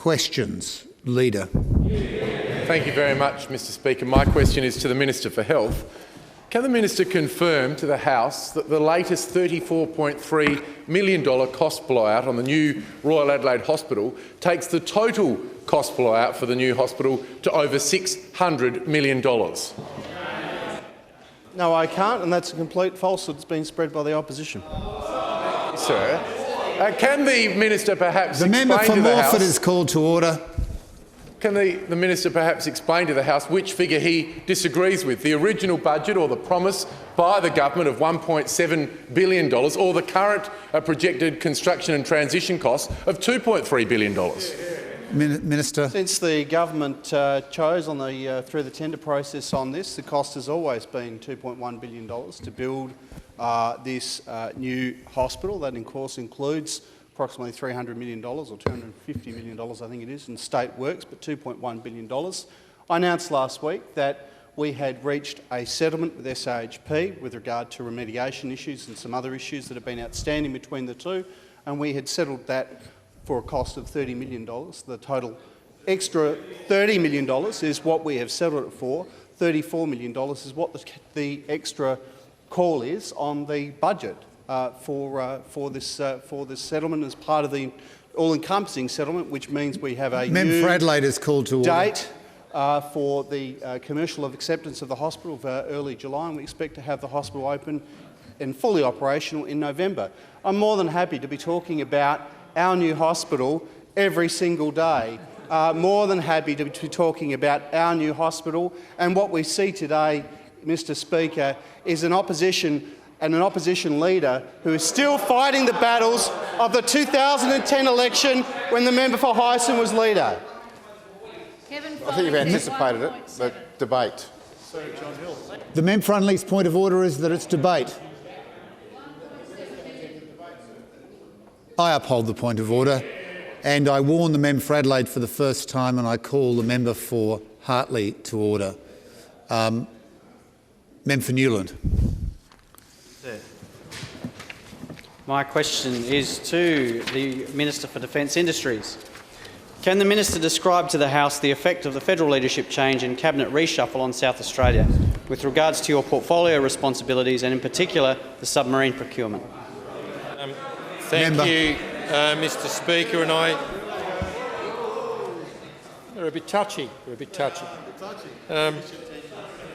questions. Leader. Thank you very much, Mr Speaker. My question is to the Minister for Health. Can the Minister confirm to the House that the latest $34.3 million cost blowout on the new Royal Adelaide Hospital takes the total cost blowout for the new hospital to over $600 million? No, I can't, and that's a complete falsehood that's been spread by the opposition. Sir, can the Minister perhaps The member for explain to the Morford House... is called to order. Can the Minister perhaps explain to the House which figure he disagrees with, the original budget or the promise by the government of $1.7 billion or the current projected construction and transition costs of $2.3 billion? Minister. Since the government chose through the tender process on this, the cost has always been $2.1 billion to build this new hospital. That, of course, includes approximately $300 million or $250 million, I think it is, in state works, but $2.1 billion. I announced last week that we had reached a settlement with SAHP with regard to remediation issues and some other issues that have been outstanding between the two, and we had settled that for a cost of $30 million. The total extra $30 million is what we have settled it for. $34 million is what the extra call is on the budget for this settlement as part of the all-encompassing settlement, which means we have a new Adelaide is called to order. Date for the commercial acceptance of the hospital for early July, and we expect to have the hospital open and fully operational in November. I'm more than happy to be talking about our new hospital every single day. More than happy to be talking about our new hospital, and what we see today, Mr Speaker, is an opposition leader who is still fighting the battles of the 2010 election when the member for Hyson was leader. I think you've anticipated it, the debate. The member for Unleash point of order is that it's debate. I uphold the point of order, and I warn the member for Adelaide for the first time, and I call the member for Hartley to order. Member for Newland. My question is to the Minister for Defence Industries. Can the Minister describe to the House the effect of the federal leadership change and cabinet reshuffle on South Australia with regards to your portfolio responsibilities and in particular the submarine procurement? Thank you, Mr Speaker, and they're a bit touchy.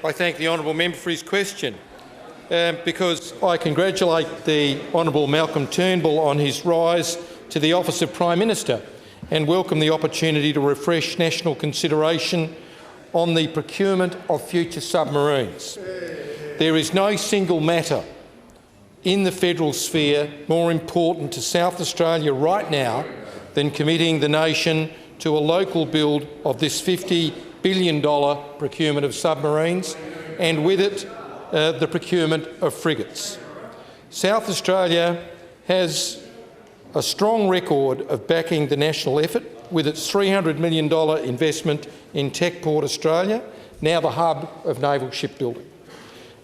I thank the honourable member for his question. Because I congratulate the Honourable Malcolm Turnbull on his rise to the office of Prime Minister and welcome the opportunity to refresh national consideration on the procurement of future submarines. There is no single matter in the federal sphere more important to South Australia right now than committing the nation to a local build of this $50 billion procurement of submarines, and with it the procurement of frigates. South Australia has a strong record of backing the national effort with its $300 million investment in Techport Australia, now the hub of naval shipbuilding.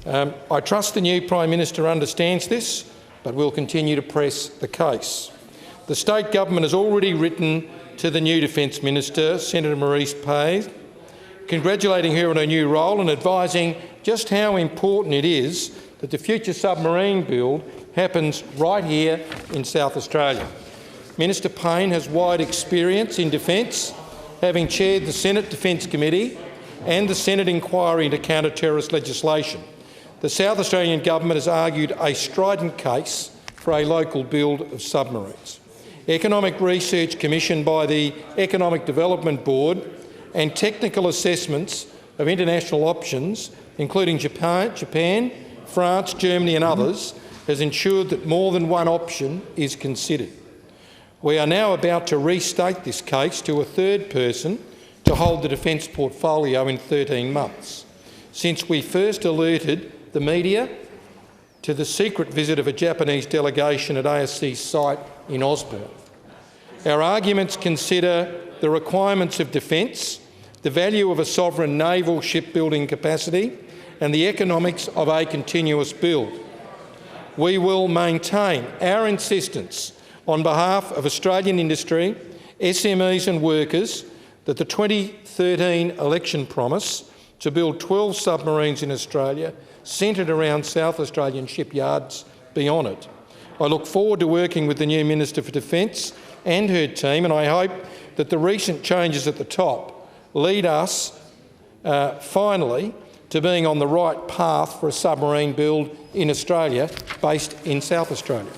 I trust the new Prime Minister understands this, but will continue to press the case. The state government has already written to the new Defence Minister, Senator Marise Payne, congratulating her on her new role and advising just how important it is that the future submarine build happens right here in South Australia. Minister Payne has wide experience in defence, having chaired the Senate Defence Committee and the Senate inquiry into counter-terrorist legislation. The South Australian government has argued a strident case for a local build of submarines. Economic research commissioned by the Economic Development Board and technical assessments of international options, including Japan, France, Germany and others, has ensured that more than one option is considered. We are now about to restate this case to a third person to hold the defence portfolio in 13 months, since we first alerted the media to the secret visit of a Japanese delegation at ASC's site in Osborne. Our arguments consider the requirements of defence, the value of a sovereign naval shipbuilding capacity and the economics of a continuous build. We will maintain our insistence on behalf of Australian industry SMEs and workers that the 2013 election promise to build 12 submarines in Australia centred around South Australian shipyards be honoured. I look forward to working with the new Minister for Defence and her team, and I hope that the recent changes at the top lead us finally to being on the right path for a submarine build in Australia based in South Australia.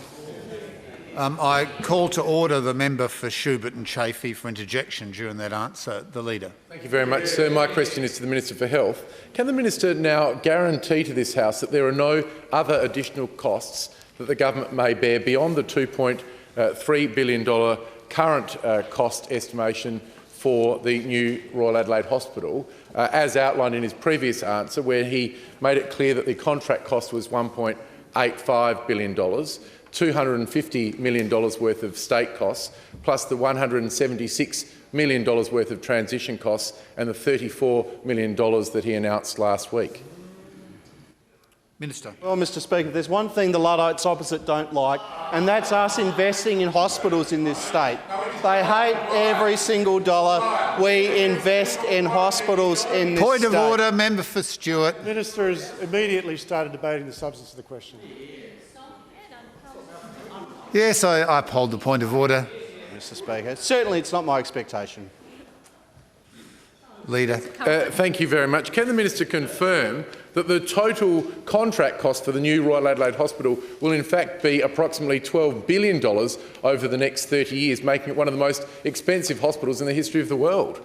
I call to order the member for Schubert and Chafee for interjection during that answer. The Leader. Thank you very much, sir. My question is to the Minister for Health. Can the Minister now guarantee to this House that there are no other additional costs that the government may bear beyond the $2.3 billion current cost estimation for the new Royal Adelaide Hospital, as outlined in his previous answer, where he made it clear that the contract cost was $1.85 billion, $250 million worth of state costs, plus the $176 million worth of transition costs and the $34 million that he announced last week? Minister. Well, Mr Speaker, there's one thing the Luddites opposite don't like, and that's us investing in hospitals in this state. They hate every single dollar we invest in hospitals in this state. Point of order, member for Stewart. The Minister has immediately started debating the substance of the question. Yes, I uphold the point of order. Mr Speaker, certainly it's not my expectation. Leader. Thank you very much. Can the Minister confirm that the total contract cost for the new Royal Adelaide Hospital will in fact be approximately $12 billion over the next 30 years, making it one of the most expensive hospitals in the history of the world?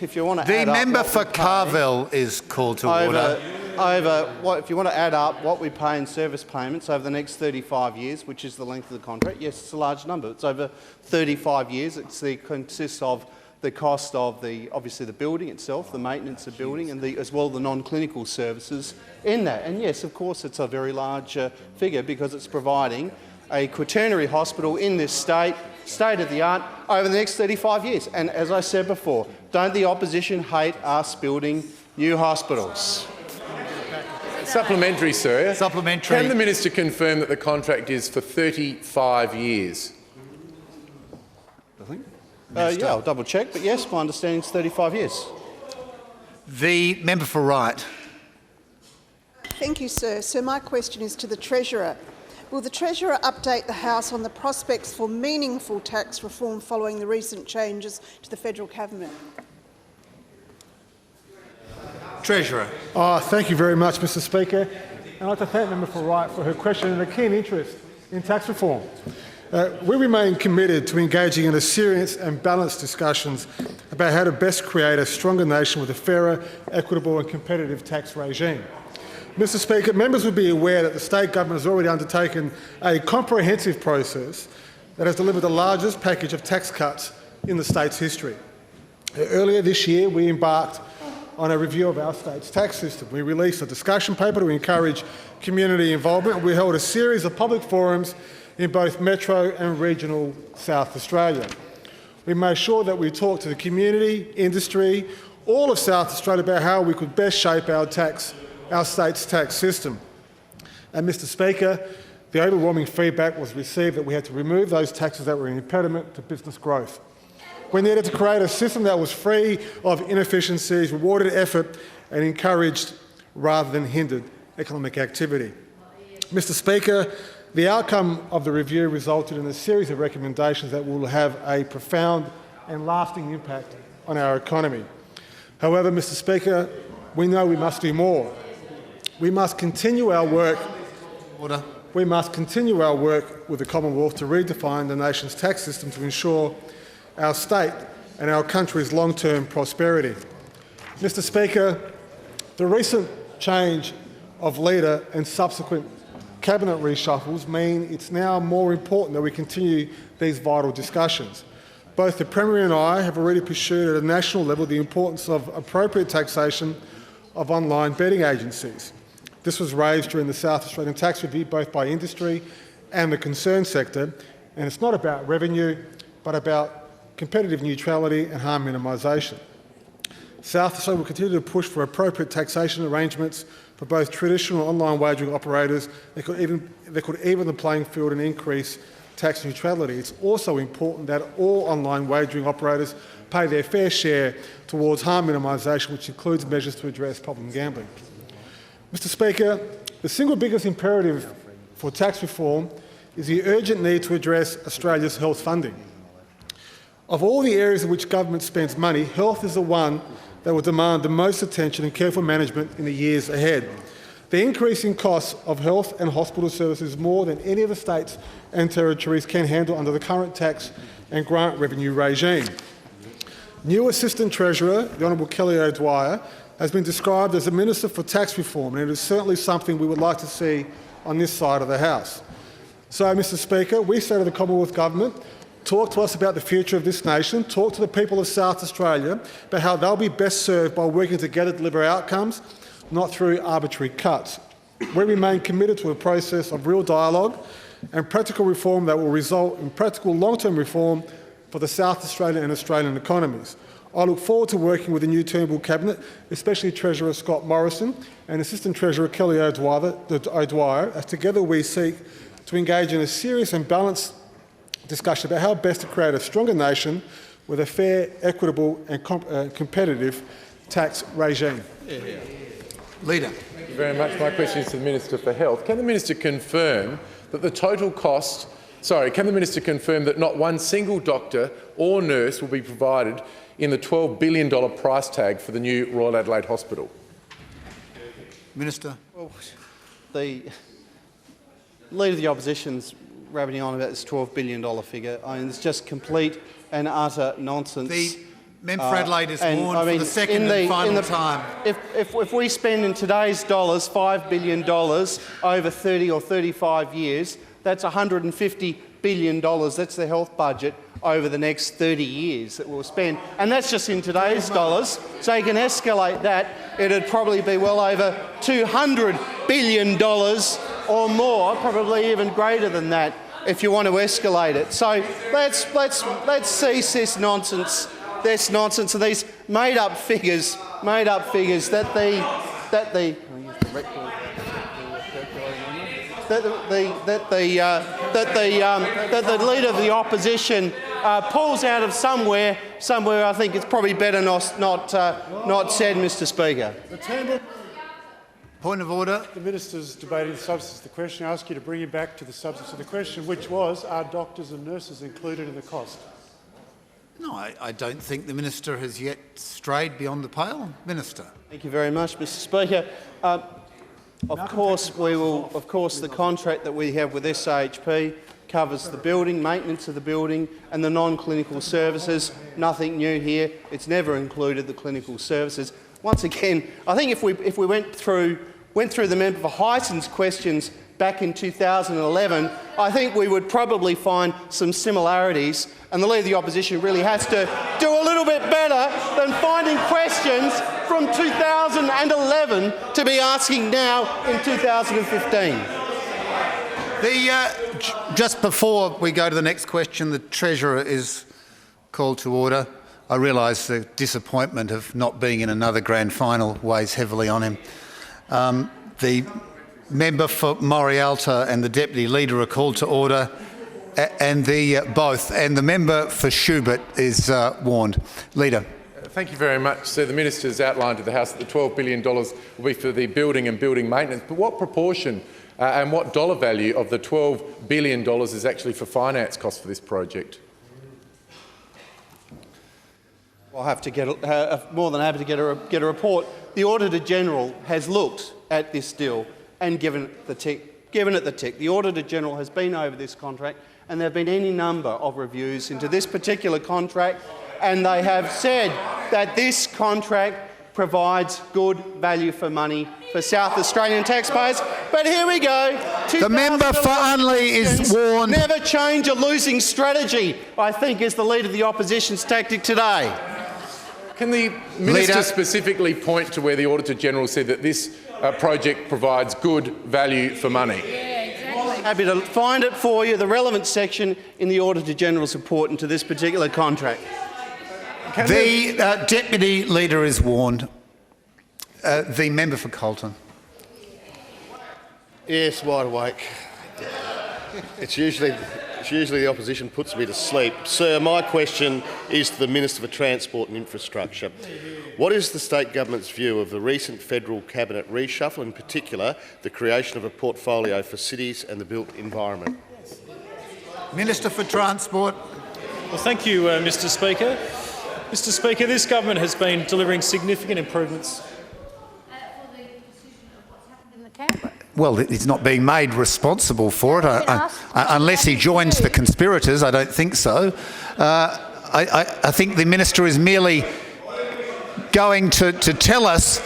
If you want to The member for Carville is called to order. If you want to add up what we pay in service payments over the next 35 years, which is the length of the contract, yes, it's a large number. It's over 35 years. It consists of the cost of obviously the building itself, the maintenance of building, and as well the non-clinical services in that. And yes, of course, it's a very large figure because it's providing a quaternary hospital in this state, state-of-the-art, over the next 35 years. And as I said before, don't the opposition hate us building new hospitals? Supplementary, sir. Supplementary. Can the Minister confirm that the contract is for 35 years? Yeah, I'll double check, but yes, my understanding is 35 years. The member for Wright. Thank you, sir. So my question is to the Treasurer. Will the Treasurer update the House on the prospects for meaningful tax reform following the recent changes to the federal cabinet? Treasurer. Thank you very much, Mr Speaker. I'd like to thank the member for Wright for her question and a keen interest in tax reform. We remain committed to engaging in a serious and balanced discussions about how to best create a stronger nation with a fairer, equitable and competitive tax regime. Mr Speaker, members would be aware that the state government has already undertaken a comprehensive process that has delivered the largest package of tax cuts in the state's history. Earlier this year, we embarked on a review of our state's tax system. We released a discussion paper to encourage community involvement. We held a series of public forums in both metro and regional South Australia. We made sure that we talked to the community, industry, all of South Australia about how we could best shape our state's tax system. And Mr Speaker, the overwhelming feedback was received that we had to remove those taxes that were an impediment to business growth. We needed to create a system that was free of inefficiencies, rewarded effort and encouraged rather than hindered economic activity. Mr Speaker, the outcome of the review resulted in a series of recommendations that will have a profound and lasting impact on our economy. However, Mr Speaker, we know we must do more. We must continue our work. Order. We must continue our work with the Commonwealth to redefine the nation's tax system to ensure our state and our country's long-term prosperity. Mr Speaker, the recent change of leader and subsequent cabinet reshuffles mean it's now more important that we continue these vital discussions. Both the Premier and I have already pursued at a national level the importance of appropriate taxation of online betting agencies. This was raised during the South Australian tax review both by industry and the concerned sector, and it's not about revenue but about competitive neutrality and harm minimisation. South Australia will continue to push for appropriate taxation arrangements for both traditional online wagering operators that could even the playing field and increase tax neutrality, it's also important that all online wagering operators pay their fair share towards harm minimisation, which includes measures to address problem gambling. Mr Speaker, the single biggest imperative for tax reform is the urgent need to address Australia's health funding. Of all the areas in which government spends money, health is the one that will demand the most attention and careful management in the years ahead. The increasing costs of health and hospital services is more than any of the states and territories can handle under the current tax and grant revenue regime. New Assistant Treasurer, the Honourable Kelly O'Dwyer, has been described as a Minister for Tax Reform, and it is certainly something we would like to see on this side of the House. So, Mr Speaker, we say to the Commonwealth Government, talk to us about the future of this nation, talk to the people of South Australia about how they'll be best served by working together to deliver outcomes, not through arbitrary cuts. We remain committed to a process of real dialogue and practical reform that will result in practical long-term reform for the South Australian and Australian economies. I look forward to working with the new Turnbull Cabinet, especially Treasurer Scott Morrison and Assistant Treasurer Kelly O'Dwyer, as together we seek to engage in a serious and balanced discussion about how best to create a stronger nation with a fair, equitable and competitive tax regime. Leader. Thank you very much. My question is to the Minister for Health. Can the Minister confirm that the total cost can the Minister confirm that not one single doctor or nurse will be provided in the $12 billion price tag for the new Royal Adelaide Hospital? Minister. Well, the Leader of the Opposition's rabbiting on about this $12 billion figure. I mean, it's just complete and utter nonsense. The member for Adelaide is warned for the second and final time. If we spend in today's dollars $5 billion over 30 or 35 years, that's $150 billion. That's the health budget over the next 30 years that we'll spend. And that's just in today's dollars. So you can escalate that. It'd probably be well over $200 billion or more, probably even greater than that, if you want to escalate it. So let's cease this nonsense. This nonsense of these made-up figures that the Leader of the Opposition pulls out of somewhere. I think it's probably better not said, Mr Speaker. Point of order. The Minister's debating the substance of the question. I ask you to bring him back to the substance of the question, which was, are doctors and nurses included in the cost? No, I don't think the Minister has yet strayed beyond the pale. Minister. Thank you very much, Mr Speaker. Of course, the contract that we have with SAHP covers the building, maintenance of the building and the non-clinical services. Nothing new here. It's never included the clinical services. Once again, I think if we went through the member for Highton's questions back in 2011, I think we would probably find some similarities, and the Leader of the Opposition really has to do a little bit better than finding questions from 2011 to be asking now in 2015. Just before we go to the next question, the Treasurer is called to order. I realise the disappointment of not being in another grand final weighs heavily on him. The member for Morialta and the Deputy Leader are called to order, and the member for Schubert is warned. Leader. Thank you very much. So the Minister has outlined to the House that the $12 billion will be for the building and building maintenance, but what proportion and what dollar value of the $12 billion is actually for finance costs for this project? I'll have to more than happy to get a report. The Auditor-General has looked at this deal and given it the tick. The Auditor-General has been over this contract, and there have been any number of reviews into this particular contract, and they have said that this contract provides good value for money for South Australian taxpayers. But here we go. The member for Unley is warned. Never change a losing strategy, I think, is the Leader of the Opposition's tactic today. Can the Minister specifically point to where the Auditor-General said that this project provides good value for money? Happy to find it for you, the relevant section in the Auditor-General's report into this particular contract. The Deputy Leader is warned. The member for Colton. Yes, wide awake. It's usually debates, usually the opposition puts me to sleep. Sir, my question is to the Minister for Transport and Infrastructure. What is the state government's view of the recent federal cabinet reshuffle, in particular the creation of a portfolio for cities and the built environment? Minister for Transport. Well, thank you, Mr Speaker. Mr Speaker, this government has been delivering significant improvements. Well, he's not being made responsible for it, unless he joins the conspirators. I don't think so. I think the minister is merely going to tell us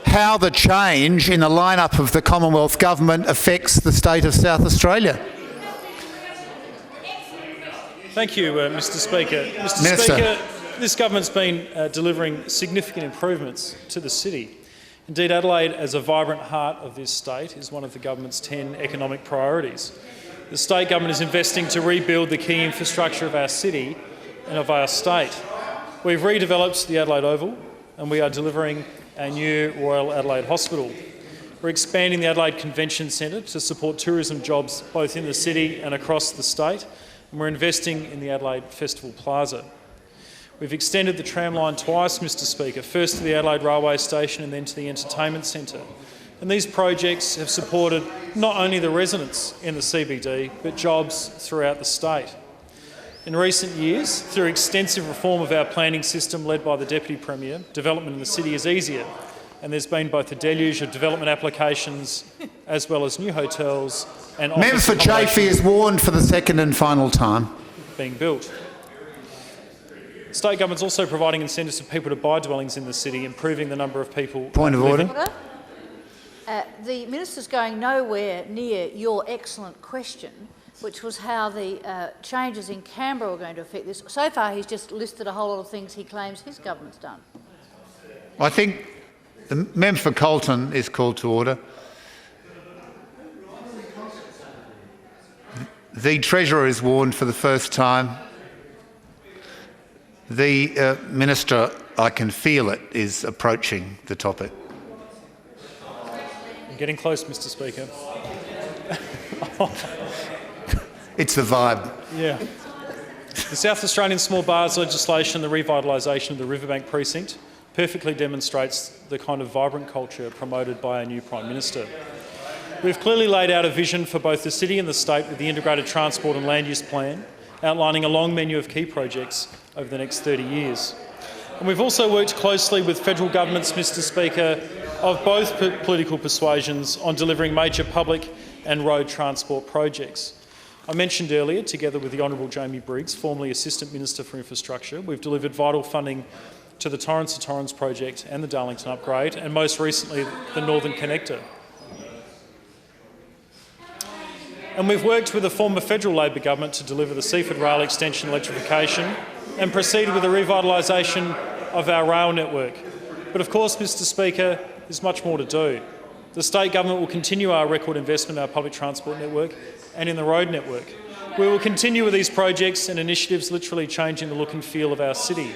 how the change in the lineup of the Commonwealth Government affects the state of South Australia. Thank you, Mr Speaker. Mr Minister. Speaker, this government's been delivering significant improvements to the city. Indeed, Adelaide, as a vibrant heart of this state, is one of the government's 10 economic priorities. The state government is investing to rebuild the key infrastructure of our city and of our state. We've redeveloped the Adelaide Oval and we are delivering a new Royal Adelaide Hospital. We're expanding the Adelaide Convention Centre to support tourism jobs both in the city and across the state, and we're investing in the Adelaide Festival Plaza. We've extended the tram line twice, Mr Speaker, first to the Adelaide Railway Station and then to the Entertainment Centre. And these projects have supported not only the residents in the CBD, but jobs throughout the state. In recent years, through extensive reform of our planning system led by the Deputy Premier, development in the city is easier, and there's been both a deluge of development applications as well as new hotels and office Member for Chafee is warned for the second and final time. Being built. The state government's also providing incentives for people to buy dwellings in the city, improving the number of people. Point of order. The minister's going nowhere near your excellent question, which was how the changes in Canberra were going to affect this. So far, he's just listed a whole lot of things he claims his government's done. I think the member for Colton is called to order. The Treasurer is warned for the first time. The Minister, I can feel it, is approaching the topic. I'm getting close, Mr Speaker. It's the vibe. Yeah. The South Australian small bars legislation, the revitalisation of the Riverbank precinct, perfectly demonstrates the kind of vibrant culture promoted by our new Prime Minister. We've clearly laid out a vision for both the city and the state with the integrated transport and land use plan, outlining a long menu of key projects over the next 30 years. And we've also worked closely with federal governments, Mr Speaker, of both political persuasions on delivering major public and road transport projects. I mentioned earlier, together with the Honourable Jamie Briggs, formerly Assistant Minister for Infrastructure, we've delivered vital funding to the Torrens to Torrens project and the Darlington upgrade, and most recently the Northern Connector. And we've worked with the former federal Labor government to deliver the Seaford Rail Extension electrification and proceeded with the revitalisation of our rail network. But of course, Mr Speaker, there's much more to do. The state government will continue our record investment in our public transport network and in the road network. We will continue with these projects and initiatives literally changing the look and feel of our city.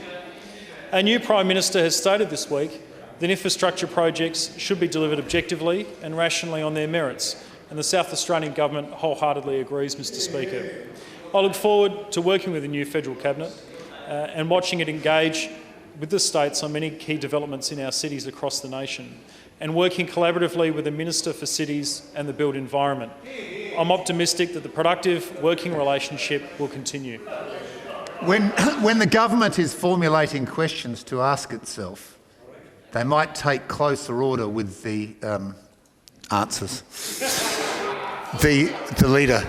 Our new Prime Minister has stated this week that infrastructure projects should be delivered objectively and rationally on their merits, and the South Australian Government wholeheartedly agrees, Mr Speaker. I look forward to working with the new federal cabinet and watching it engage with the states on many key developments in our cities across the nation, and working collaboratively with the Minister for Cities and the Built Environment. I'm optimistic that the productive working relationship will continue. When the government is formulating questions to ask itself, they might take closer order with the answers. The leader.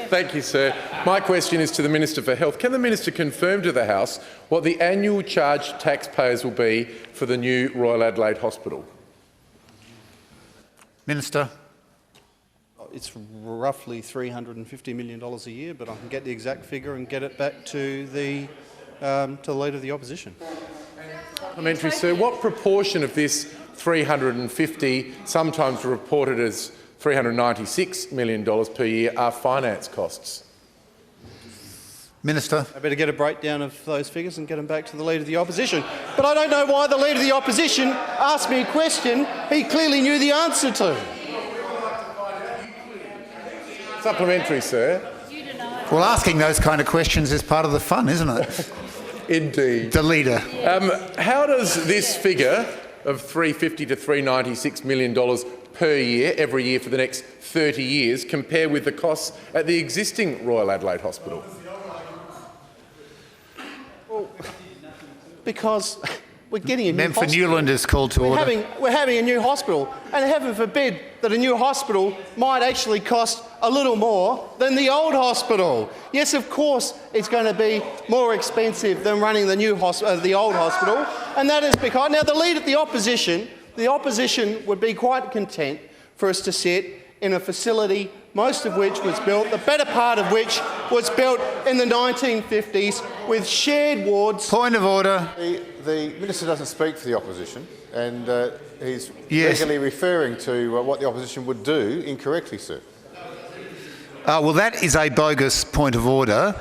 Thank you, sir. My question is to the Minister for Health. Can the Minister confirm to the House what the annual charge to taxpayers will be for the new Royal Adelaide Hospital? Minister. It's roughly $350 million a year, but I can get the exact figure and get it back to the Leader of the Opposition. Parliamentary, sir. What proportion of this 350, sometimes reported as $396 million per year, are finance costs? Minister. I better get a breakdown of those figures and get them back to the Leader of the Opposition. But I don't know why the Leader of the Opposition asked me a question he clearly knew the answer to. Supplementary, sir. Well, asking those kind of questions is part of the fun, isn't it? Indeed. The Leader. How does this figure of $350 to $396 million per year, every year for the next 30 years, compare with the costs at the existing Royal Adelaide Hospital? Because we're getting a new Member for hospital. Newland is called to order. We're having a new hospital, and heaven forbid that a new hospital might actually cost a little more than the old hospital. Yes, of course, it's going to be more expensive than running the old hospital, and that is because now the opposition would be quite content for us to sit in a facility, most of which was built, the better part of which was built in the 1950s with shared wards. Point of order. The Minister doesn't speak for the opposition, and he's Yes. regularly referring to what the opposition would do incorrectly, sir. Well, that is a bogus point of order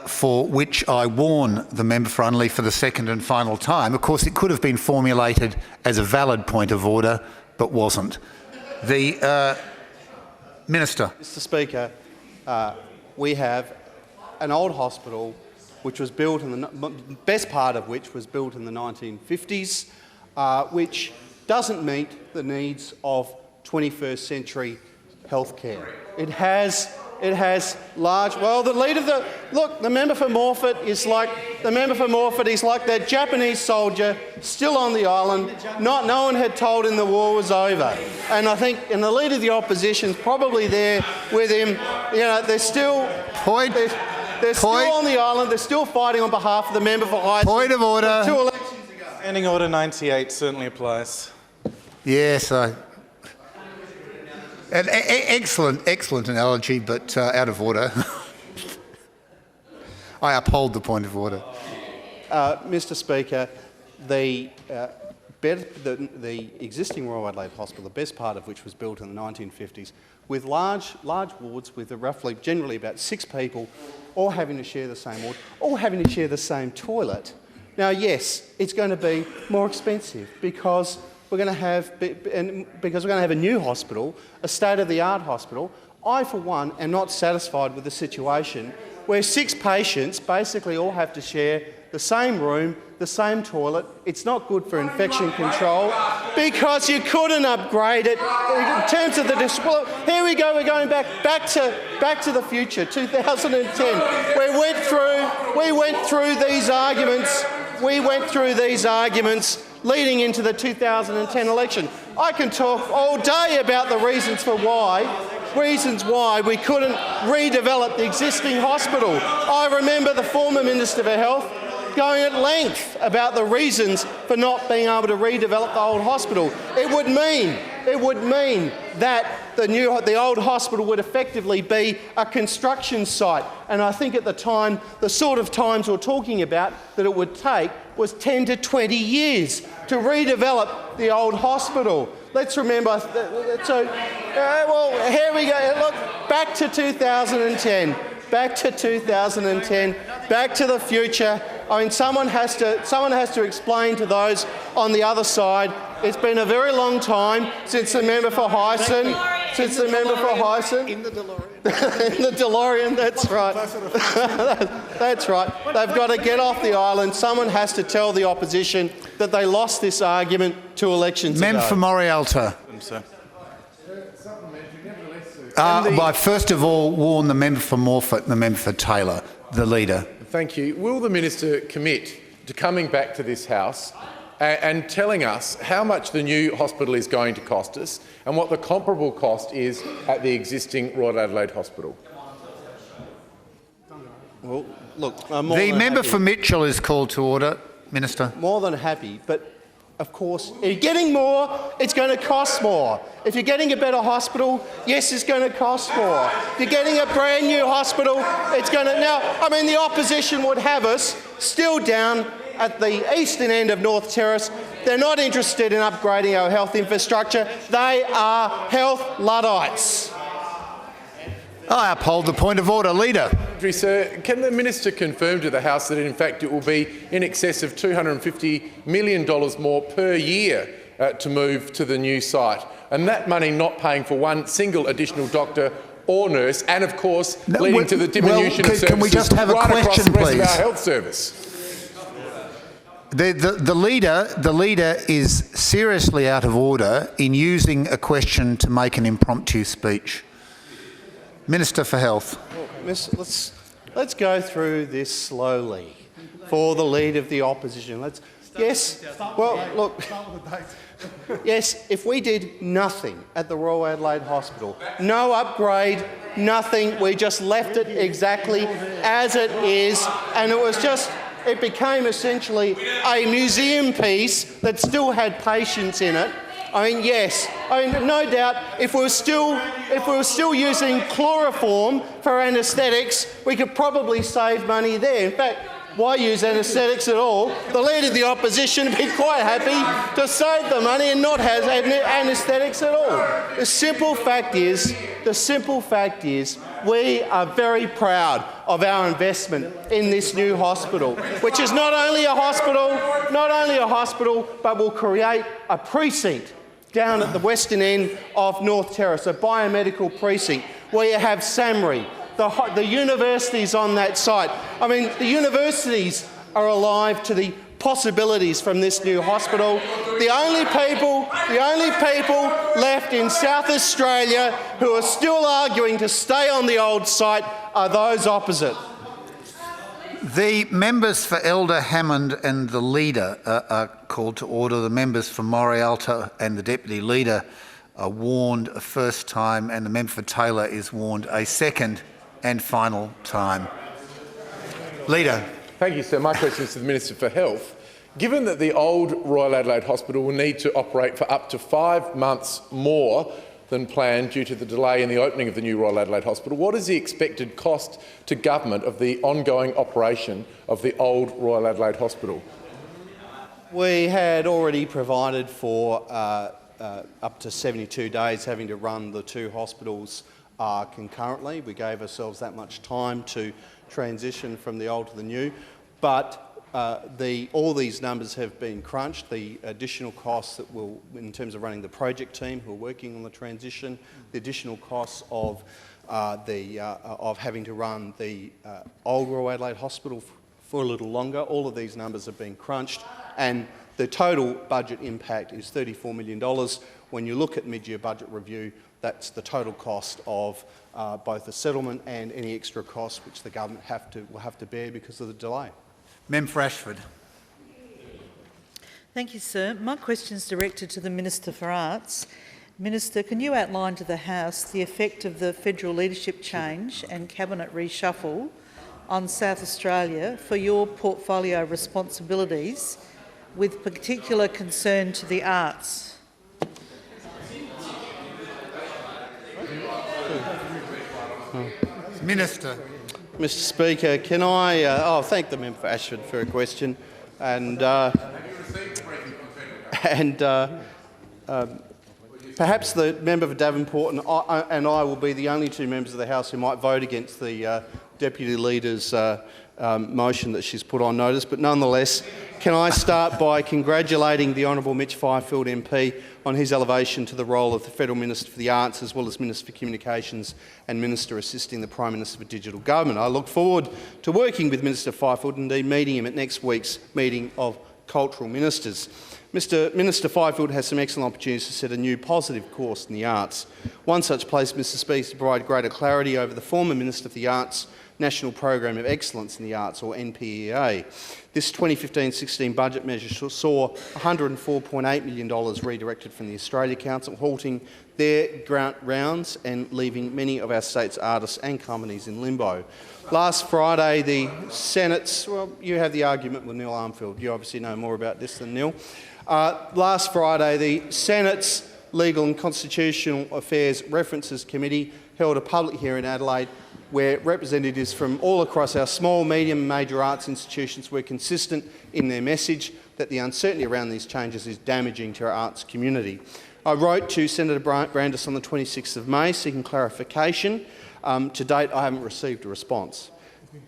for which I warn the member for Unley for the second and final time. Of course, it could have been formulated as a valid point of order, but wasn't. The Minister. Mr Speaker, we have an old hospital which was built in the best part of which was built in the 1950s, which doesn't meet the needs of 21st century healthcare. It has large. Well, the member for Morphett is like that Japanese soldier still on the island. No one had told him the war was over, and I think, and the leader of the opposition's probably there with him. You know, they're still They're still on the island. They're still fighting on behalf of the member for High. Point of order. 2 elections ago. Standing Order 98 certainly applies. Yes, excellent analogy, but out of order. I uphold the point of order. Mr Speaker, the existing Royal Adelaide Hospital, the best part of which was built in the 1950s, with large wards with generally about 6 people, all having to share the same ward, all having to share the same toilet. Now, yes, it's going to be more expensive because we're going to have a new hospital, a state-of-the-art hospital. I, for one, am not satisfied with the situation where 6 patients basically all have to share the same room, the same toilet. It's not good for infection control because you couldn't upgrade it in terms of the. Well, here we go. We're going back to the future, 2010. We went through these arguments. We went through these arguments leading into the 2010 election. I can talk all day about the reasons why we couldn't redevelop the existing hospital. I remember the former Minister for Health going at length about the reasons for not being able to redevelop the old hospital. It would mean that the old hospital would effectively be a construction site. And I think at the time, the sort of times we're talking about that it would take was 10 to 20 years to redevelop the old hospital. Let's remember, well, here we go. Look, back to 2010. Back to 2010, back to the future. I mean, someone has to explain to those on the other side. It's been a very long time since the member for Hyson. In the DeLorean. In the DeLorean, that's right. That's right. They've got to get off the island. Someone has to tell the opposition that they lost this argument 2 elections ago. Member for Morialta. I first of all warn the member for Morphett and the member for Taylor, the Leader. Thank you. Will the minister commit to coming back to this House and telling us how much the new hospital is going to cost us and what the comparable cost is at the existing Royal Adelaide Hospital? Well, look, The member for Mitchell is called to order, Minister. More than happy, but of course, if you're getting more, it's going to cost more. If you're getting a better hospital, yes, it's going to cost more. If you're getting a brand new hospital, it's going to... Now, I mean, the opposition would have us still down at the eastern end of North Terrace. They're not interested in upgrading our health infrastructure. They are health Luddites. I uphold the point of order. Leader. Sir, can the minister confirm to the House that in fact it will be in excess of $250 million more per year to move to the new site, and that money not paying for one single additional doctor or nurse, and of course leading to the diminution of services can we just have a right across question, the rest please? of our health service. The leader is seriously out of order in using a question to make an impromptu speech. Minister for Health. Let's go through this slowly for the Leader of the Opposition. Yes, if we did nothing at the Royal Adelaide Hospital, no upgrade, nothing, we just left it exactly as it is, and it became essentially a museum piece that still had patients in it. No doubt, if we were still using chloroform for anaesthetics, we could probably save money there. In fact, why use anaesthetics at all? The Leader of the Opposition would be quite happy to save the money and not have anaesthetics at all. The simple fact is, we are very proud of our investment in this new hospital, which is not only a hospital, but will create a precinct down at the western end of North Terrace, a biomedical precinct, where you have SAMRI, the universities on that site. I mean, the universities are alive to the possibilities from this new hospital. The only people left in South Australia who are still arguing to stay on the old site are those opposite. The members for Elder Hammond and the Leader are called to order. The members for Morialta and the Deputy Leader are warned a first time, and the member for Taylor is warned a second and final time. Leader. Thank you, sir. My question is to the Minister for Health. Given that the old Royal Adelaide Hospital will need to operate for up to 5 months more than planned due to the delay in the opening of the new Royal Adelaide Hospital, what is the expected cost to government of the ongoing operation of the old Royal Adelaide Hospital? We had already provided for up to 72 days having to run the two hospitals concurrently. We gave ourselves that much time to transition from the old to the new, but all these numbers have been crunched. The additional costs that will, in terms of running the project team who are working on the transition, the additional costs of having to run the old Royal Adelaide Hospital for a little longer, all of these numbers have been crunched, and the total budget impact is $34 million. When you look at mid-year budget review, that's the total cost of both the settlement and any extra costs which the government will have to bear because of the delay. Mem for Ashford. Thank you, sir. My question is directed to the Minister for Arts. Minister, can you outline to the House the effect of the federal leadership change and cabinet reshuffle on South Australia for your portfolio responsibilities, with particular concern to the arts? Minister. Mr Speaker, can I thank the member for Ashford for her question, and perhaps the member for Davenport and I will be the only two members of the House who might vote against the Deputy Leader's motion that she's put on notice, but nonetheless, can I start by congratulating the Honourable Mitch Fifield MP on his elevation to the role of the Federal Minister for the Arts, as well as Minister for Communications and Minister assisting the Prime Minister for Digital Government. I look forward to working with Minister Fifield and indeed meeting him at next week's meeting of Cultural Ministers. Minister Fifield has some excellent opportunities to set a new positive course in the arts. One such place, Mr Speaker, is to provide greater clarity over the former Minister for the Arts National Program of Excellence in the Arts, or NPEA. This 2015-16 budget measure saw $104.8 million redirected from the Australia Council, halting their grant rounds and leaving many of our state's artists and companies in limbo. Last Friday, the Senate's, well, you have the argument with Neil Armfield. You obviously know more about this than Neil. Last Friday, the Senate's Legal and Constitutional Affairs References Committee held a public hearing in Adelaide where representatives from all across our small, medium and major arts institutions were consistent in their message that the uncertainty around these changes is damaging to our arts community. I wrote to Senator Brandis on the 26th of May seeking clarification. To date, I haven't received a response.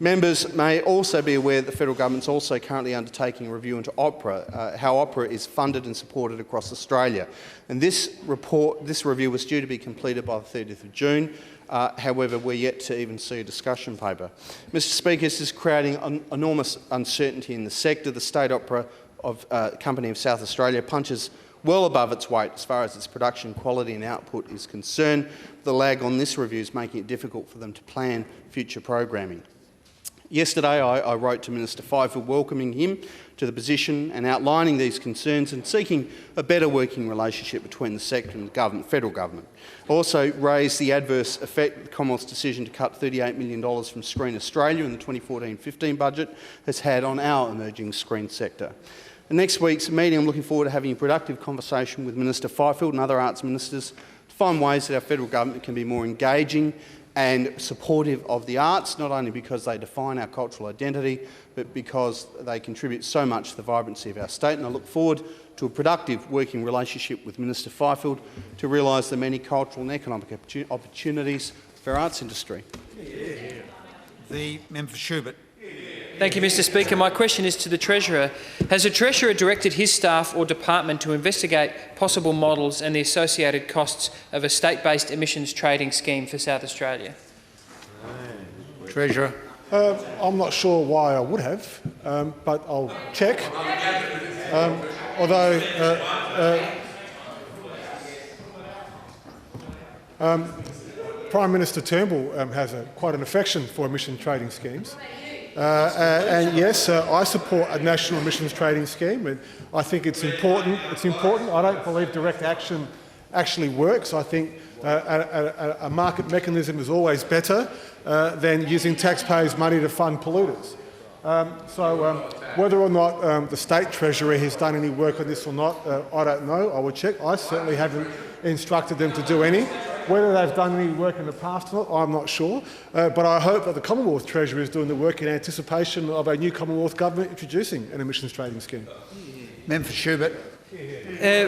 Members may also be aware that the federal government is also currently undertaking a review into Opera, how Opera is funded and supported across Australia. And this review was due to be completed by the 30th of June. However, we're yet to even see a discussion paper. Mr Speaker, this is creating enormous uncertainty in the sector. The State Opera Company of South Australia punches well above its weight as far as its production quality and output is concerned. The lag on this review is making it difficult for them to plan future programming. Yesterday, I wrote to Minister Fifield welcoming him to the position and outlining these concerns and seeking a better working relationship between the sector and the federal government. I also raised the adverse effect the Commonwealth's decision to cut $38 million from Screen Australia in the 2014-15 budget has had on our emerging screen sector. In next week's meeting, I'm looking forward to having a productive conversation with Minister Fifield and other arts ministers to find ways that our federal government can be more engaging and supportive of the arts, not only because they define our cultural identity, but because they contribute so much to the vibrancy of our state. And I look forward to a productive working relationship with Minister Fifield to realise the many cultural and economic opportunities for our arts industry. The member for Schubert. Thank you, Mr Speaker. My question is to the Treasurer. Has the Treasurer directed his staff or department to investigate possible models and the associated costs of a state-based emissions trading scheme for South Australia? Treasurer. I'm not sure why I would have, but I'll check. Prime Minister Turnbull has quite an affection for emission trading schemes. And yes, I support a national emissions trading scheme, and I think it's important. I don't believe direct action actually works. I think a market mechanism is always better than using taxpayers' money to fund polluters. Whether or not the State Treasurer has done any work on this or not, I don't know. I will check. I certainly haven't instructed them to do any. Whether they've done any work in the past or not, I'm not sure. But I hope that the Commonwealth Treasurer is doing the work in anticipation of a new Commonwealth government introducing an emissions trading scheme. Member for Schubert.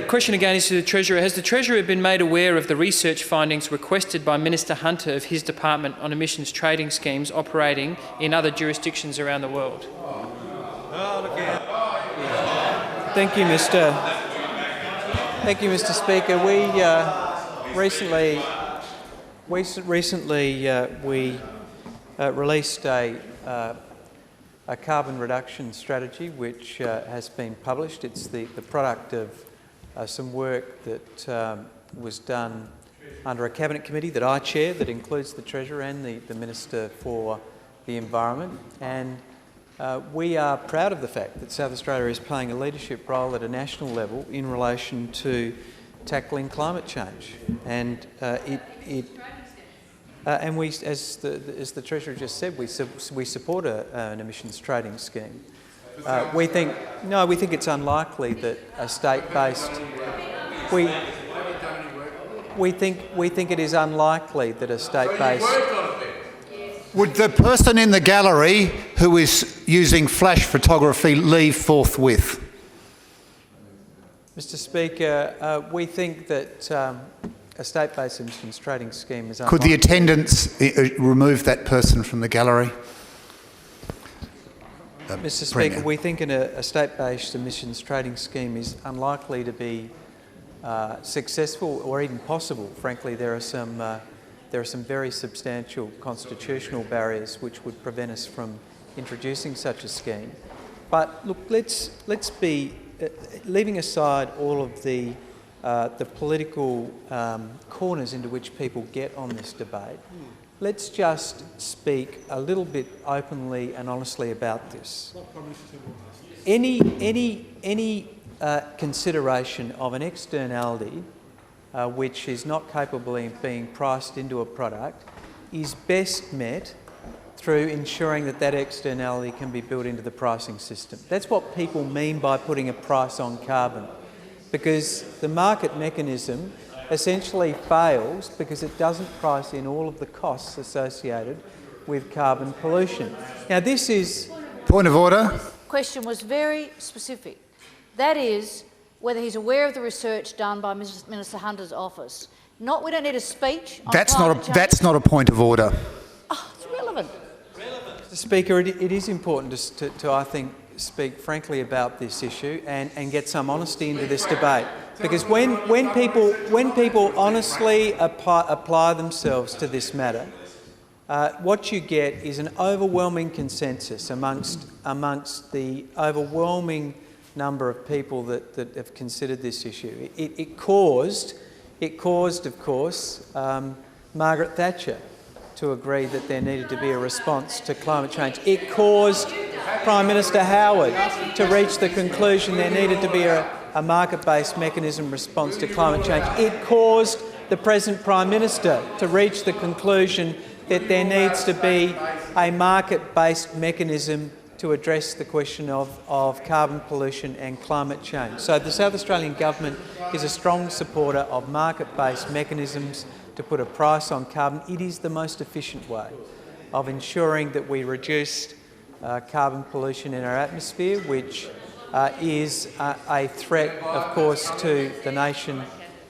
Question again is to the Treasurer. Has the Treasurer been made aware of the research findings requested by Minister Hunter of his department on emissions trading schemes operating in other jurisdictions around the world? Thank you, Mr. Speaker. Recently we released a carbon reduction strategy which has been published. It's the product of some work that was done under a Cabinet committee that I chair that includes the Treasurer and the Minister for the Environment. And we are proud of the fact that South Australia is playing a leadership role at a national level in relation to tackling climate change, and and we, as the Treasurer just said, we support an emissions trading scheme. We think it's unlikely that a state-based. We think it is unlikely that a state-based. Would the person in the gallery who is using flash photography leave forthwith? Mr Speaker, we think that a state-based emissions trading scheme is unlikely. Could the attendants remove that person from the gallery? Mr Speaker, we think a state-based emissions trading scheme is unlikely to be successful or even possible. Frankly, there are some very substantial constitutional barriers which would prevent us from introducing such a scheme. But look, let's be leaving aside all of the political corners into which people get on this debate. Let's just speak a little bit openly and honestly about this. Any consideration of an externality which is not capable of being priced into a product is best met through ensuring that that externality can be built into the pricing system. That's what people mean by putting a price on carbon, because the market mechanism essentially fails because it doesn't price in all of the costs associated with carbon pollution. Now, this is... Point of order. Question was very specific. That is, whether he's aware of the research done by Minister Hunter's office. We don't need a speech on That's not a point of order. Oh, it's relevant. Speaker, it is important to, I think, speak frankly about this issue and get some honesty into this debate. Because when people honestly apply themselves to this matter, what you get is an overwhelming consensus amongst the overwhelming number of people that have considered this issue. It caused, of course, Margaret Thatcher to agree that there needed to be a response to climate change. It caused Prime Minister Howard to reach the conclusion there needed to be a market-based mechanism response to climate change. It caused the present Prime Minister to reach the conclusion that there needs to be a market-based mechanism to address the question of carbon pollution and climate change. So the South Australian Government is a strong supporter of market-based mechanisms to put a price on carbon. It is the most efficient way of ensuring that we reduce carbon pollution in our atmosphere, which is a threat, of course, to the nation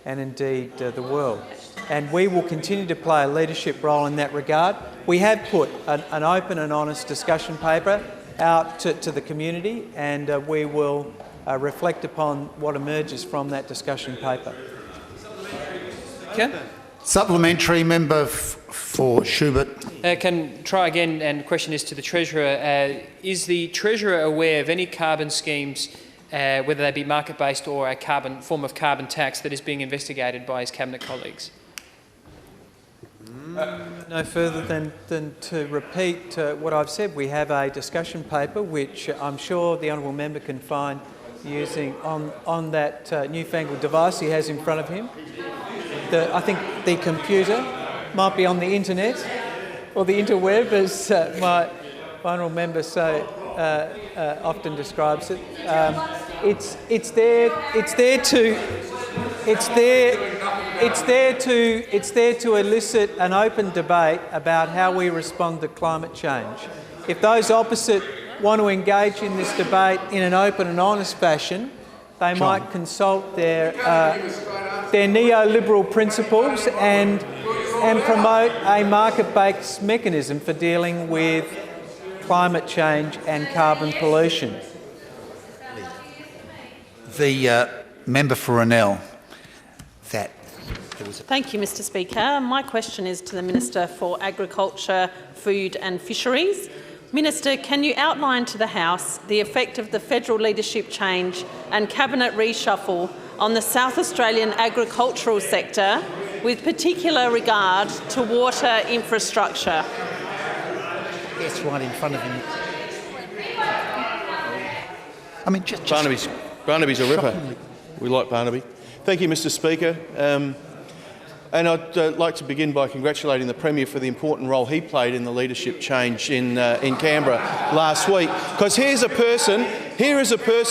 and indeed the world. And we will continue to play a leadership role in that regard. We have put an open and honest discussion paper out to the community, and we will reflect upon what emerges from that discussion paper. Okay. Supplementary member for Schubert. Can try again, and the question is to the Treasurer. Is the Treasurer aware of any carbon schemes, whether they be market-based or a form of carbon tax, that is being investigated by his Cabinet colleagues? No further than to repeat what I've said. We have a discussion paper which I'm sure the honourable member can find using on that newfangled device he has in front of him. I think the computer might be on the internet or the interweb, as my honourable member so often describes it. It's there to elicit an open debate about how we respond to climate change. If those opposite want to engage in this debate in an open and honest fashion, they might consult their neoliberal principles and promote a market-based mechanism for dealing with climate change and carbon pollution. The member for Rennell. Thank you, Mr Speaker. My question is to the Minister for Agriculture, Food and Fisheries. Minister, can you outline to the House the effect of the federal leadership change and cabinet reshuffle on the South Australian agricultural sector, with particular regard to water infrastructure? Yes, right in front of him. I mean, Barnaby's a ripper. We like Barnaby. Thank you, Mr Speaker. And I'd like to begin by congratulating the Premier for the important role he played in the leadership change in Canberra last week. Because here is a person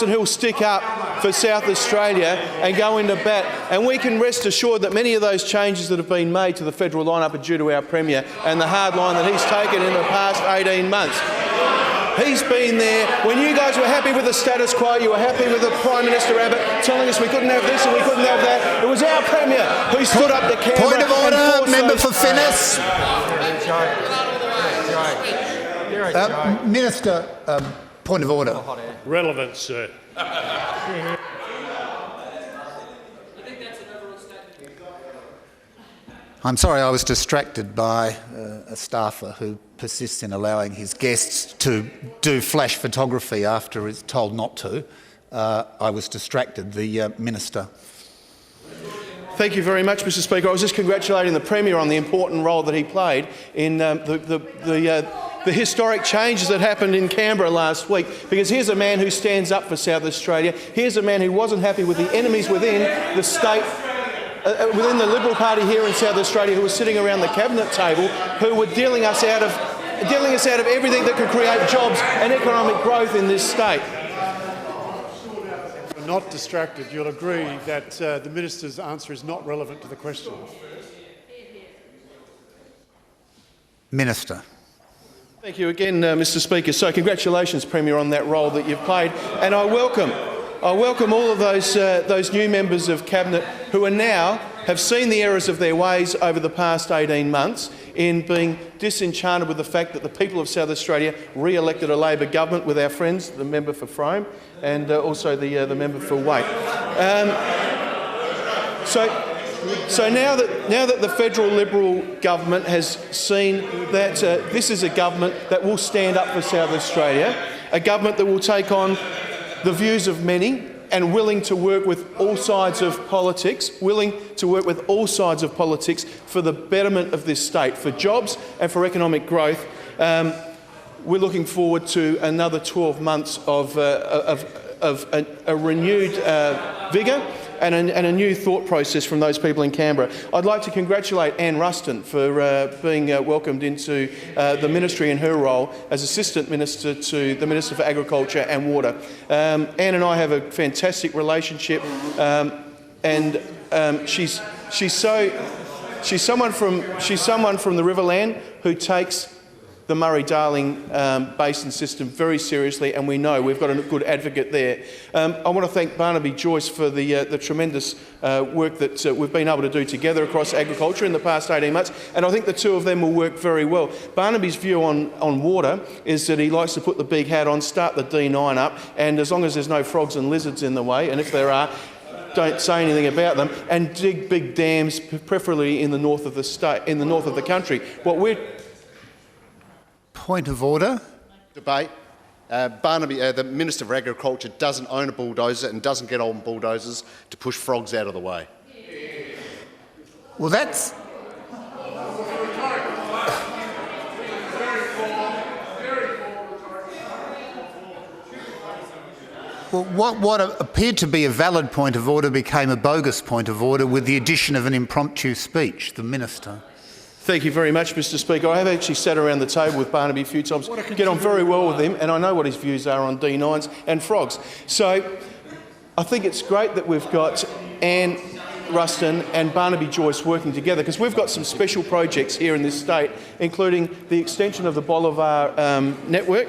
who will stick up for South Australia and go into bat. And we can rest assured that many of those changes that have been made to the federal lineup are due to our Premier and the hard line that he's taken in the past 18 months. He's been there. When you guys were happy with the status quo, you were happy with the Prime Minister Abbott telling us we couldn't have this and we couldn't have that. It was our Premier who stood up to Canberra. Point of order, member for Finnis. Minister, point of order. Relevant, sir. I'm sorry, I was distracted by a staffer who persists in allowing his guests to do flash photography after it's told not to. I was distracted. The Minister. Thank you very much, Mr Speaker. I was just congratulating the Premier on the important role that he played in the historic changes that happened in Canberra last week, because here's a man who stands up for South Australia. Here's a man who wasn't happy with the enemies within the state, within the Liberal Party here in South Australia, who were sitting around the cabinet table, who were dealing us out of everything that could create jobs and economic growth in this state. If you're not distracted, you'll agree that the Minister's answer is not relevant to the question. Minister. Thank you again, Mr Speaker. So congratulations, Premier, on that role that you've played, and I welcome all of those new members of Cabinet who are now have seen the errors of their ways over the past 18 months in being disenchanted with the fact that the people of South Australia re-elected a Labor government with our friends, the member for Frome and also the member for Waite. So now that the federal Liberal government has seen that this is a government that will stand up for South Australia, a government that will take on the views of many and willing to work with all sides of politics, for the betterment of this state, for jobs and for economic growth, we're looking forward to another 12 months of a renewed vigour and a new thought process from those people in Canberra. I'd like to congratulate Anne Ruston for being welcomed into the ministry in her role as Assistant Minister to the Minister for Agriculture and Water. Anne and I have a fantastic relationship, and she's someone from the Riverland who takes the Murray-Darling Basin system very seriously, and we know we've got a good advocate there. I want to thank Barnaby Joyce for the tremendous work that we've been able to do together across agriculture in the past 18 months, and I think the two of them will work very well. Barnaby's view on water is that he likes to put the big hat on, start the D9 up, and as long as there's no frogs and lizards in the way, and if there are, don't say anything about them, and dig big dams, preferably in the north of the state, in the north of the country. Point of order. Debate. Barnaby, the Minister for Agriculture, doesn't own a bulldozer and doesn't get on bulldozers to push frogs out of the way. Well, that's... Well, what appeared to be a valid point of order became a bogus point of order with the addition of an impromptu speech. The Minister. Thank you very much, Mr Speaker. I have actually sat around the table with Barnaby a few times, get on very well with him, and I know what his views are on D9s and frogs. So I think it's great that we've got Anne Ruston and Barnaby Joyce working together, because we've got some special projects here in this state, including the extension of the Bolivar network.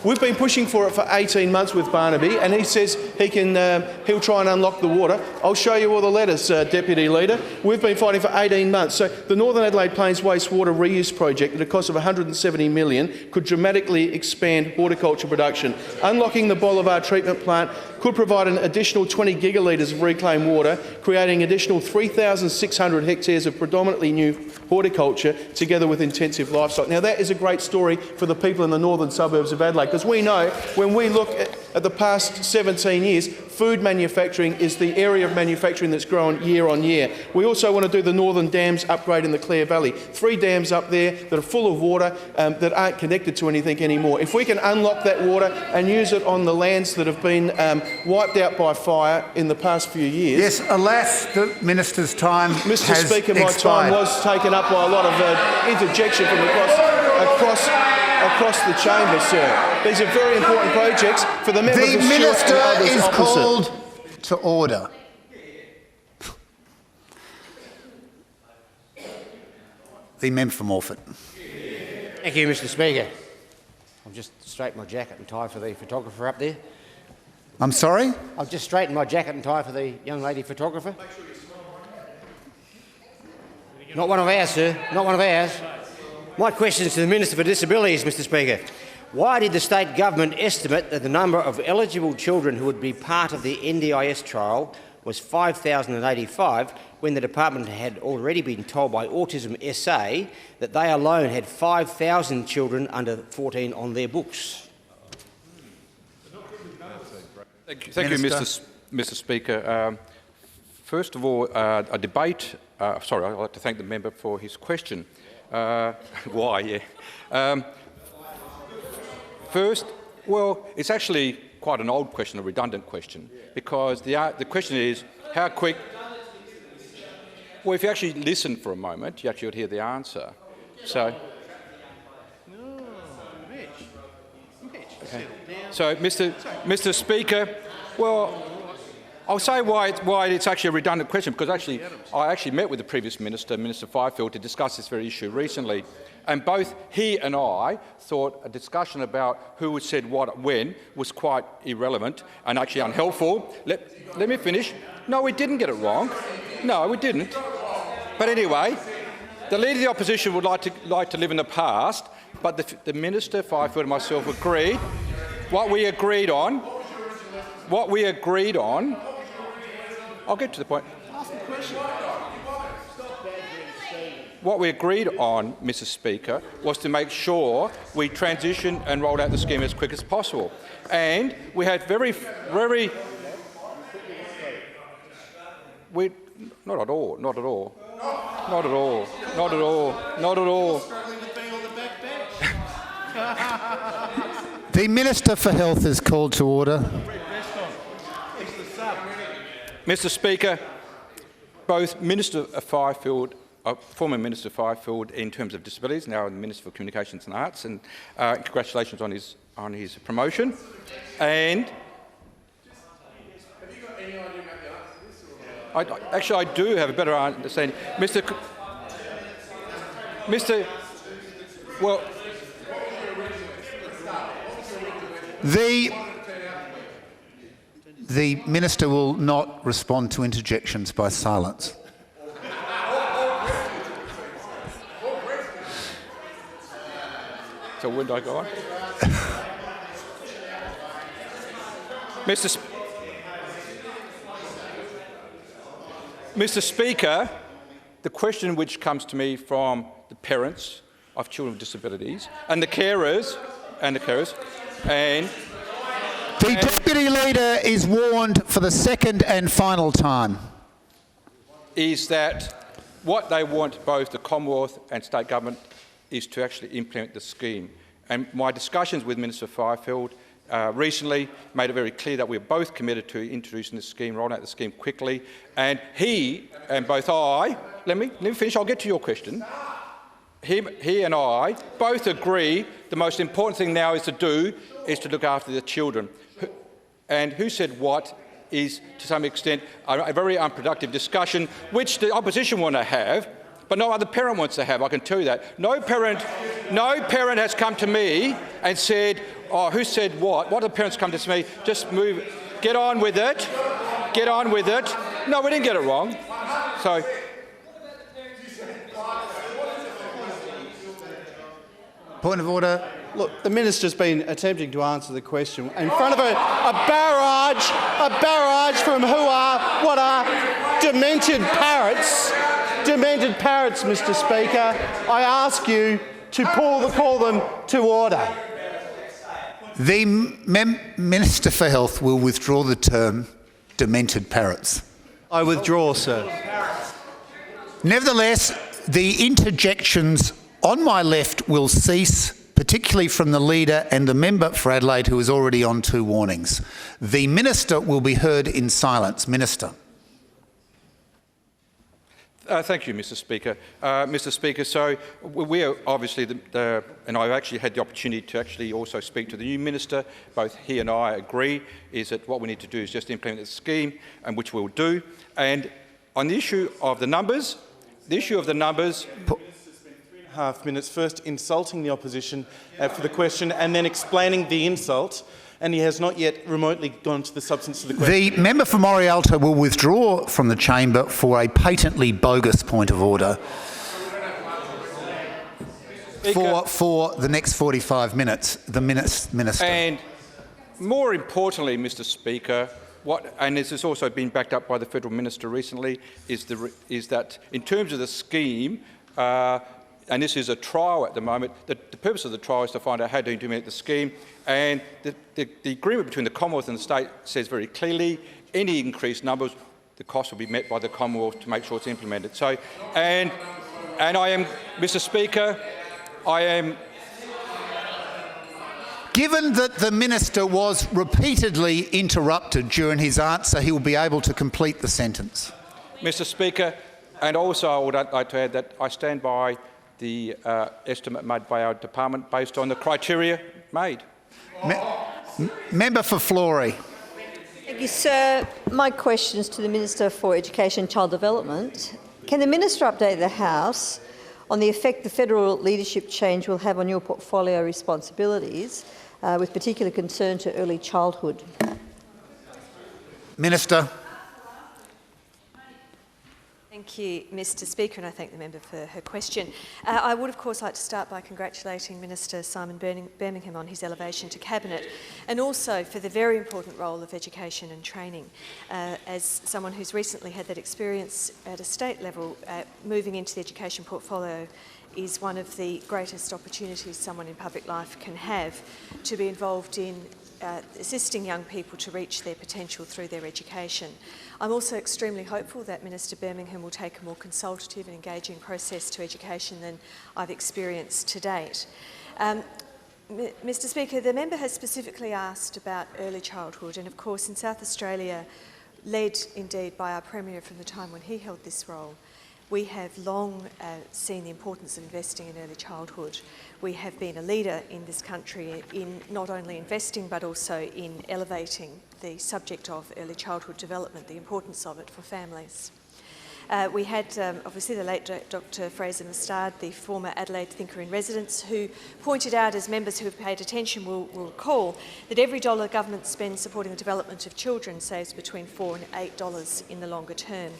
We've been pushing for it for 18 months with Barnaby, and he says he'll try and unlock the water. I'll show you all the letters, Deputy Leader. We've been fighting for 18 months. So the Northern Adelaide Plains Wastewater Reuse Project, at a cost of $170 million, could dramatically expand horticulture production. Unlocking the Bolivar treatment plant could provide an additional 20 gigalitres of reclaimed water, creating additional 3,600 hectares of predominantly new horticulture, together with intensive livestock. Now, that is a great story for the people in the northern suburbs of Adelaide, because we know when we look at the past 17 years, food manufacturing is the area of manufacturing that's grown year on year. We also want to do the Northern Dams upgrade in the Clare Valley. 3 dams up there that are full of water that aren't connected to anything anymore. If we can unlock that water and use it on the lands that have been wiped out by fire in the past few years... Yes, alas, the Minister's time Mr Speaker, my time was taken up by a lot of interjection from across the chamber, sir. These are very important projects for the members of Stewart and others opposite. The Minister is called to order. The member for Morphett. Thank you, Mr Speaker. I've just straightened my jacket and tie for the photographer up there. I'm sorry? I've just straightened my jacket and tie for the young lady photographer. Not one of ours, sir. Not one of ours. My question is to the Minister for Disabilities, Mr Speaker. Why did the state government estimate that the number of eligible children who would be part of the NDIS trial was 5,085 when the department had already been told by Autism SA that they alone had 5,000 children under 14 on their books? Thank you, Mr Speaker. First of all, a debate... sorry, I'd like to thank the member for his question. Why, yeah. First, well, it's actually quite an old question, a redundant question, because the question is how quick... Well, if you actually listen for a moment, you actually would hear the answer. So... Okay. So, Mr Speaker, well, I'll say why it's actually a redundant question, because I actually met with the previous minister, Minister Fifield, to discuss this very issue recently. And both he and I thought a discussion about who said what when was quite irrelevant and actually unhelpful. Let me finish. No, we didn't get it wrong. No, we didn't. But anyway, the Leader of the Opposition would like to live in the past, but the Minister, Fifield and myself agreed. What we agreed on, I'll get to the point. What we agreed on, Mr. Speaker, was to make sure we transitioned and rolled out the scheme as quick as possible. And we had not at all. The Minister for Health is called to order. Mr. Speaker, both Minister Fifield, former Minister Fifield in terms of disabilities, now the Minister for Communications and Arts, and congratulations on his promotion. And I do have a better understanding. Well, the Minister will not respond to interjections by silence. So when do I go on? Mr. Speaker, the question which comes to me from the parents of children with disabilities and the carers, and the Deputy Leader is warned for the second and final time. Is that what they want, both the Commonwealth and state government, is to actually implement the scheme. And my discussions with Minister Fifield recently made it very clear that we're both committed to introducing the scheme, rolling out the scheme quickly. And he and both I, let me finish, I'll get to your question. He and I both agree the most important thing now is to look after the children. And who said what is, to some extent, a very unproductive discussion, which the opposition want to have, but no other parent wants to have, I can tell you that. No parent has come to me and said, oh, who said what? What are the parents come to me? Just move, get on with it. No, we didn't get it wrong. So, point of order. Look, the Minister's been attempting to answer the question in front of a barrage from what are demented parrots. Demented parrots, Mr. Speaker. I ask you to call them to order. The Minister for Health will withdraw the term demented parrots. I withdraw, sir. Nevertheless, the interjections on my left will cease, particularly from the Leader and the member for Adelaide, who is already on 2 warnings. The Minister will be heard in silence. Minister. Thank you, Mr. Speaker. Mr. Speaker, so we are obviously, and I've actually had the opportunity to actually also speak to the new minister. Both he and I agree is that what we need to do is just implement the scheme, and which we'll do. And on the issue of the numbers, half minutes, first insulting the opposition for the question and then explaining the insult, and he has not yet remotely gone to the substance of the question. The member for Morialta will withdraw from the chamber for a patently bogus point of order for the next 45 minutes. The Minister. And more importantly, Mr. Speaker, and this has also been backed up by the Federal Minister recently, is that in terms of the scheme, and this is a trial at the moment, the purpose of the trial is to find out how to implement the scheme, and the agreement between the Commonwealth and the state says very clearly any increased numbers, the cost will be met by the Commonwealth to make sure it's implemented. So, and I am, Mr. Speaker, Given that the Minister was repeatedly interrupted during his answer, he will be able to complete the sentence. Mr. Speaker, and also I would like to add that I stand by the estimate made by our department based on the criteria made. Member for Florey. Thank Thank you, sir. My question is to the Minister for Education and Child Development. Can the Minister update the House on the effect the federal leadership change will have on your portfolio responsibilities, with particular concern to early childhood? Minister. Thank you, Mr Speaker, and I thank the member for her question. I would, of course, like to start by congratulating Minister Simon Birmingham on his elevation to Cabinet, and also for the very important role of education and training. As someone who's recently had that experience at a state level, moving into the education portfolio is one of the greatest opportunities someone in public life can have to be involved in assisting young people to reach their potential through their education. I'm also extremely hopeful that Minister Birmingham will take a more consultative and engaging process to education than I've experienced to date. Mr Speaker, the member has specifically asked about early childhood, and of course in South Australia, led indeed by our Premier from the time when he held this role, we have long seen the importance of investing in early childhood. We have been a leader in this country in not only investing but also in elevating the subject of early childhood development, the importance of it for families. We had obviously the late Dr Fraser Mustard, the former Adelaide thinker in residence, who pointed out, as members who have paid attention will recall, that every dollar government spends supporting the development of children saves between $4 and $8 in the longer term.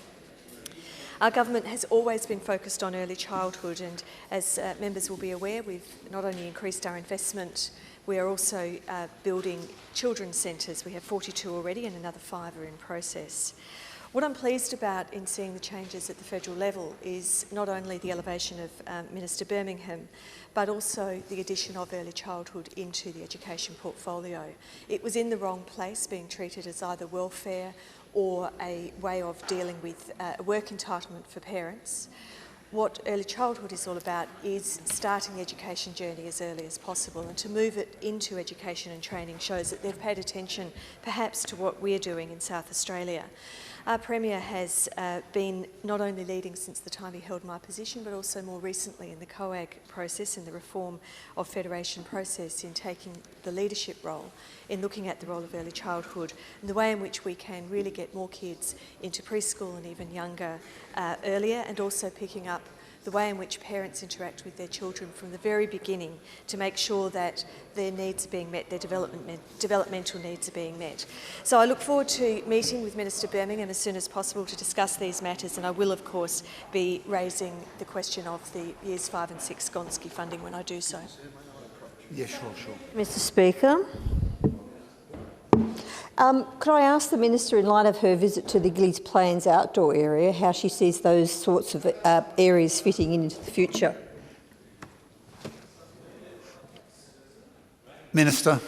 Our government has always been focused on early childhood, and as members will be aware, we've not only increased our investment, we are also building children's centres. We have 42 already and another 5 are in process. What I'm pleased about in seeing the changes at the federal level is not only the elevation of Minister Birmingham, but also the addition of early childhood into the education portfolio. It was in the wrong place, being treated as either welfare or a way of dealing with a work entitlement for parents. What early childhood is all about is starting the education journey as early as possible, and to move it into education and training shows that they've paid attention perhaps to what we're doing in South Australia. Our Premier has been not only leading since the time he held my position, but also more recently in the COAG process, in the reform of federation process, in taking the leadership role, in looking at the role of early childhood and the way in which we can really get more kids into preschool and even younger earlier, and also picking up the way in which parents interact with their children from the very beginning to make sure that their needs are being met, their developmental needs are being met. So I look forward to meeting with Minister Birmingham as soon as possible to discuss these matters, and I will of course be raising the question of the Years 5 and 6 Gonski funding when I do so. Yeah, sure. Mr Speaker. Could I ask the Minister, in light of her visit to the Gillies Plains outdoor area, how she sees those sorts of areas fitting into the future? Minister.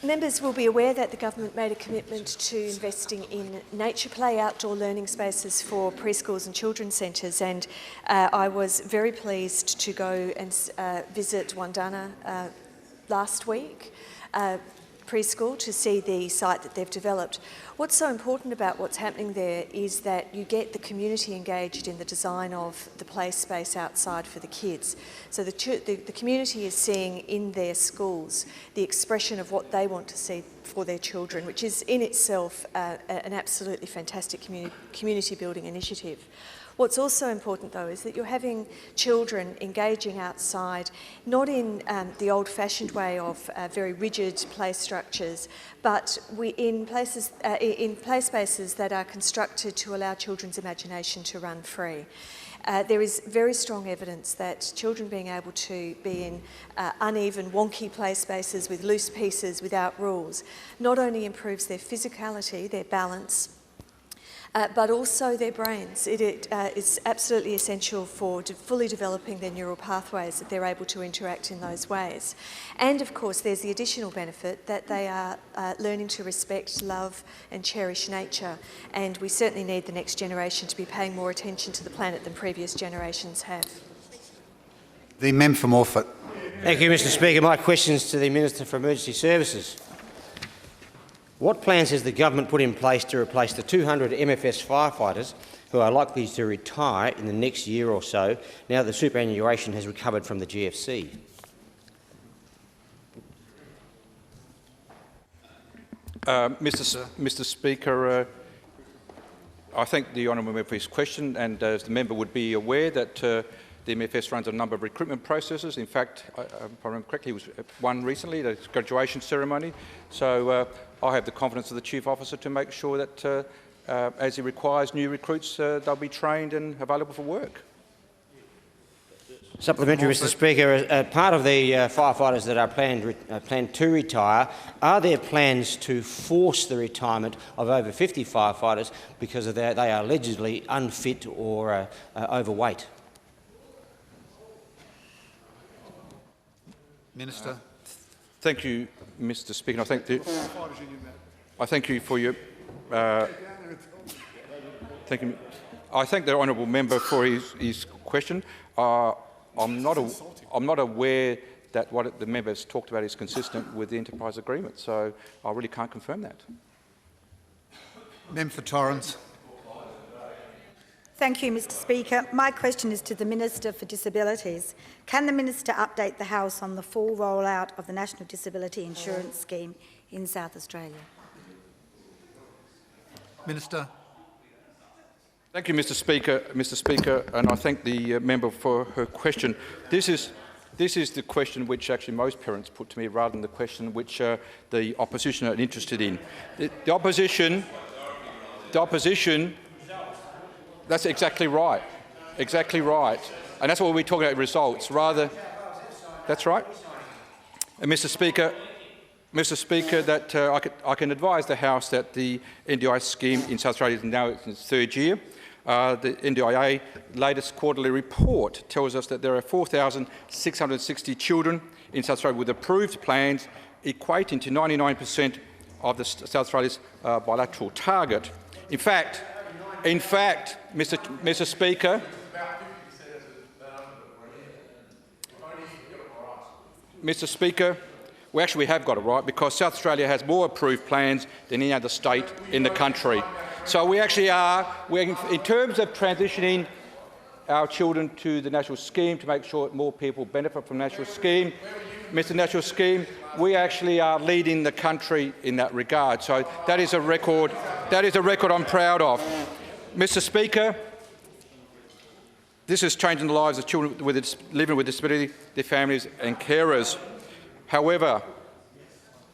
Members will be aware that the government made a commitment to investing in nature play outdoor learning spaces for preschools and children's centres, and I was very pleased to go and visit Wandana last week. Preschool to see the site that they've developed. What's so important about what's happening there is that you get the community engaged in the design of the play space outside for the kids. So the community is seeing in their schools the expression of what they want to see for their children, which is in itself an absolutely fantastic community building initiative. What's also important, though, is that you're having children engaging outside, not in the old-fashioned way of very rigid play structures, but in play spaces that are constructed to allow children's imagination to run free. There is very strong evidence that children being able to be in uneven, wonky play spaces with loose pieces without rules not only improves their physicality, their balance, but also their brains. It is absolutely essential for fully developing their neural pathways, that they're able to interact in those ways. And of course there's the additional benefit that they are learning to respect, love and cherish nature, and we certainly need the next generation to be paying more attention to the planet than previous generations have. The member for Morphett. Thank you, Mr Speaker. My question is to the Minister for Emergency Services. What plans has the government put in place to replace the 200 MFS firefighters who are likely to retire in the next year or so now that the superannuation has recovered from the GFC? Mr. Speaker, I thank the honourable member for his question, and as the member would be aware that the MFS runs a number of recruitment processes. In fact, if I remember correctly, it was one recently, the graduation ceremony. So I have the confidence of the Chief Officer to make sure that as he requires new recruits, they'll be trained and available for work. Supplementary, Mr. Speaker. Part of the firefighters that are planned to retire, are there plans to force the retirement of over 50 firefighters because they are allegedly unfit or overweight? Minister. Thank you, Mr. Speaker. I thank you for your. Thank you. I thank the honourable member for his question. I'm not aware that what the member has talked about is consistent with the enterprise agreement, so I really can't confirm that. Member for Torrens. Thank you, Mr. Speaker. My question is to the Minister for Disabilities. Can the Minister update the House on the full rollout of the National Disability Insurance Scheme in South Australia? Minister. Thank you, Mr. Speaker, and I thank the member for her question. This is the question which actually most parents put to me, rather than the question which the opposition are interested in. The opposition. That's exactly right, and that's what we're talking about, results. That's right, and Mr. Speaker, that I can advise the House that the NDIS scheme in South Australia is now in its third year. The NDIA latest quarterly report tells us that there are 4,660 children in South Australia with approved plans, equating to 99% of South Australia's bilateral target. In fact, Mr. Speaker, we have got it right, because South Australia has more approved plans than any other state in the country. So we actually are, in terms of transitioning our children to the national scheme to make sure that more people benefit from the national scheme, we actually are leading the country in that regard. So that is a record I'm proud of. Mr. Speaker, this is changing the lives of children living with disability, their families and carers. However,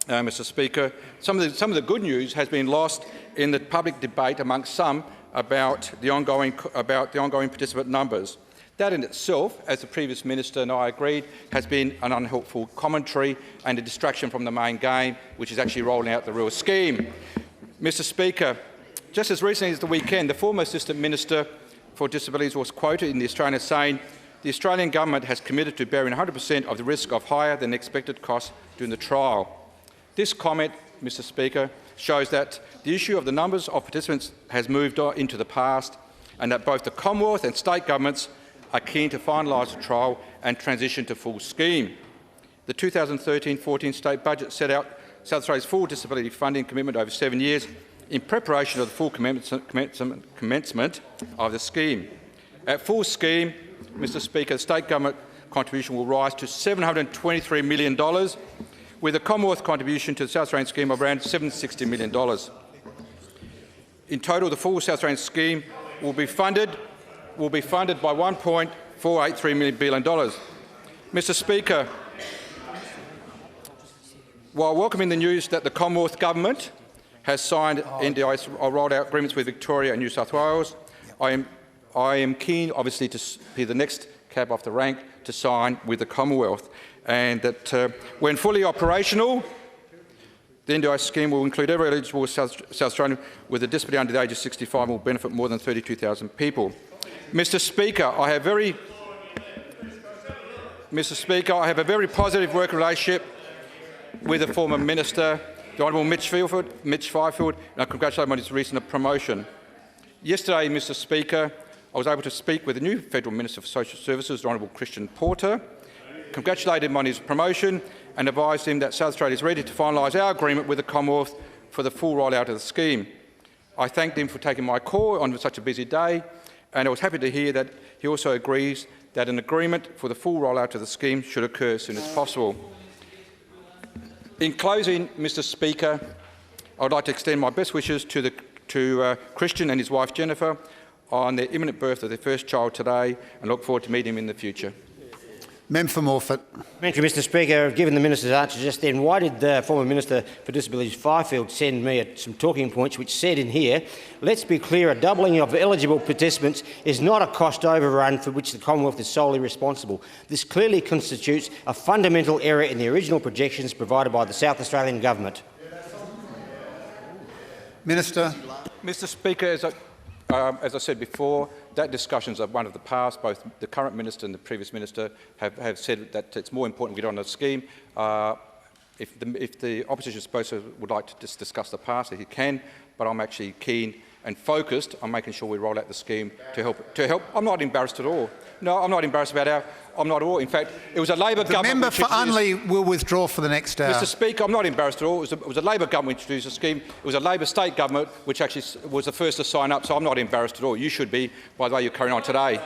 Mr. Speaker, some of the good news has been lost in the public debate amongst some about the ongoing participant numbers. That in itself, as the previous minister and I agreed, has been an unhelpful commentary and a distraction from the main game, which is actually rolling out the real scheme. Mr. Speaker, just as recently as the weekend, the former Assistant Minister for Disabilities was quoted in The Australian saying, "The Australian government has committed to bearing 100% of the risk of higher than expected costs during the trial." This comment, Mr. Speaker, shows that the issue of the numbers of participants has moved on into the past, and that both the Commonwealth and state governments are keen to finalise the trial and transition to full scheme. The 2013-14 state budget set out South Australia's full disability funding commitment over 7 years in preparation of the full commencement of the scheme. At full scheme, Mr. Speaker, the state government contribution will rise to $723 million, with a Commonwealth contribution to the South Australian scheme of around $760 million. In total, the full South Australian scheme will be funded by $1.483 billion. Mr. Speaker, while welcoming the news that the Commonwealth Government has signed NDIS or rolled out agreements with Victoria and New South Wales, I am keen, obviously, to be the next cab off the rank to sign with the Commonwealth, and that when fully operational, the NDIS scheme will include every eligible South Australian with a disability under the age of 65 and will benefit more than 32,000 people. Mr. Speaker, I have a very positive working relationship with the former Minister, the Honourable Mitch Fifield, and I congratulate him on his recent promotion. Yesterday, Mr. Speaker, I was able to speak with the new Federal Minister for Social Services, the Honourable Christian Porter, congratulated him on his promotion and advised him that South Australia is ready to finalise our agreement with the Commonwealth for the full rollout of the scheme. I thanked him for taking my call on such a busy day, and I was happy to hear that he also agrees that an agreement for the full rollout of the scheme should occur as soon as possible. In closing, Mr. Speaker, I would like to extend my best wishes to Christian and his wife Jennifer on their imminent birth of their first child today, and look forward to meeting him in the future. Member for Morphett. Thank you, Mr Speaker. Given the Minister's answer just then, why did the former Minister for Disabilities Fifield send me some talking points which said in here, let's be clear, a doubling of eligible participants is not a cost overrun for which the Commonwealth is solely responsible. This clearly constitutes a fundamental error in the original projections provided by the South Australian Government. Minister. Mr Speaker, as I said before, that discussion is one of the past. Both the current minister and the previous minister have said that it's more important we get on the scheme. If the opposition spokesman would like to discuss the past, he can, but I'm actually keen and focused on making sure we roll out the scheme to help. I'm not embarrassed at all. No, I'm not embarrassed about I'm not at all. In fact, it was a Labor government. The member for Unley will withdraw for the next hour. Mr Speaker, I'm not embarrassed at all. It was a Labor government which introduced the scheme. It was a Labor state government which actually was the first to sign up, so I'm not embarrassed at all. You should be, by the way you're carrying on today.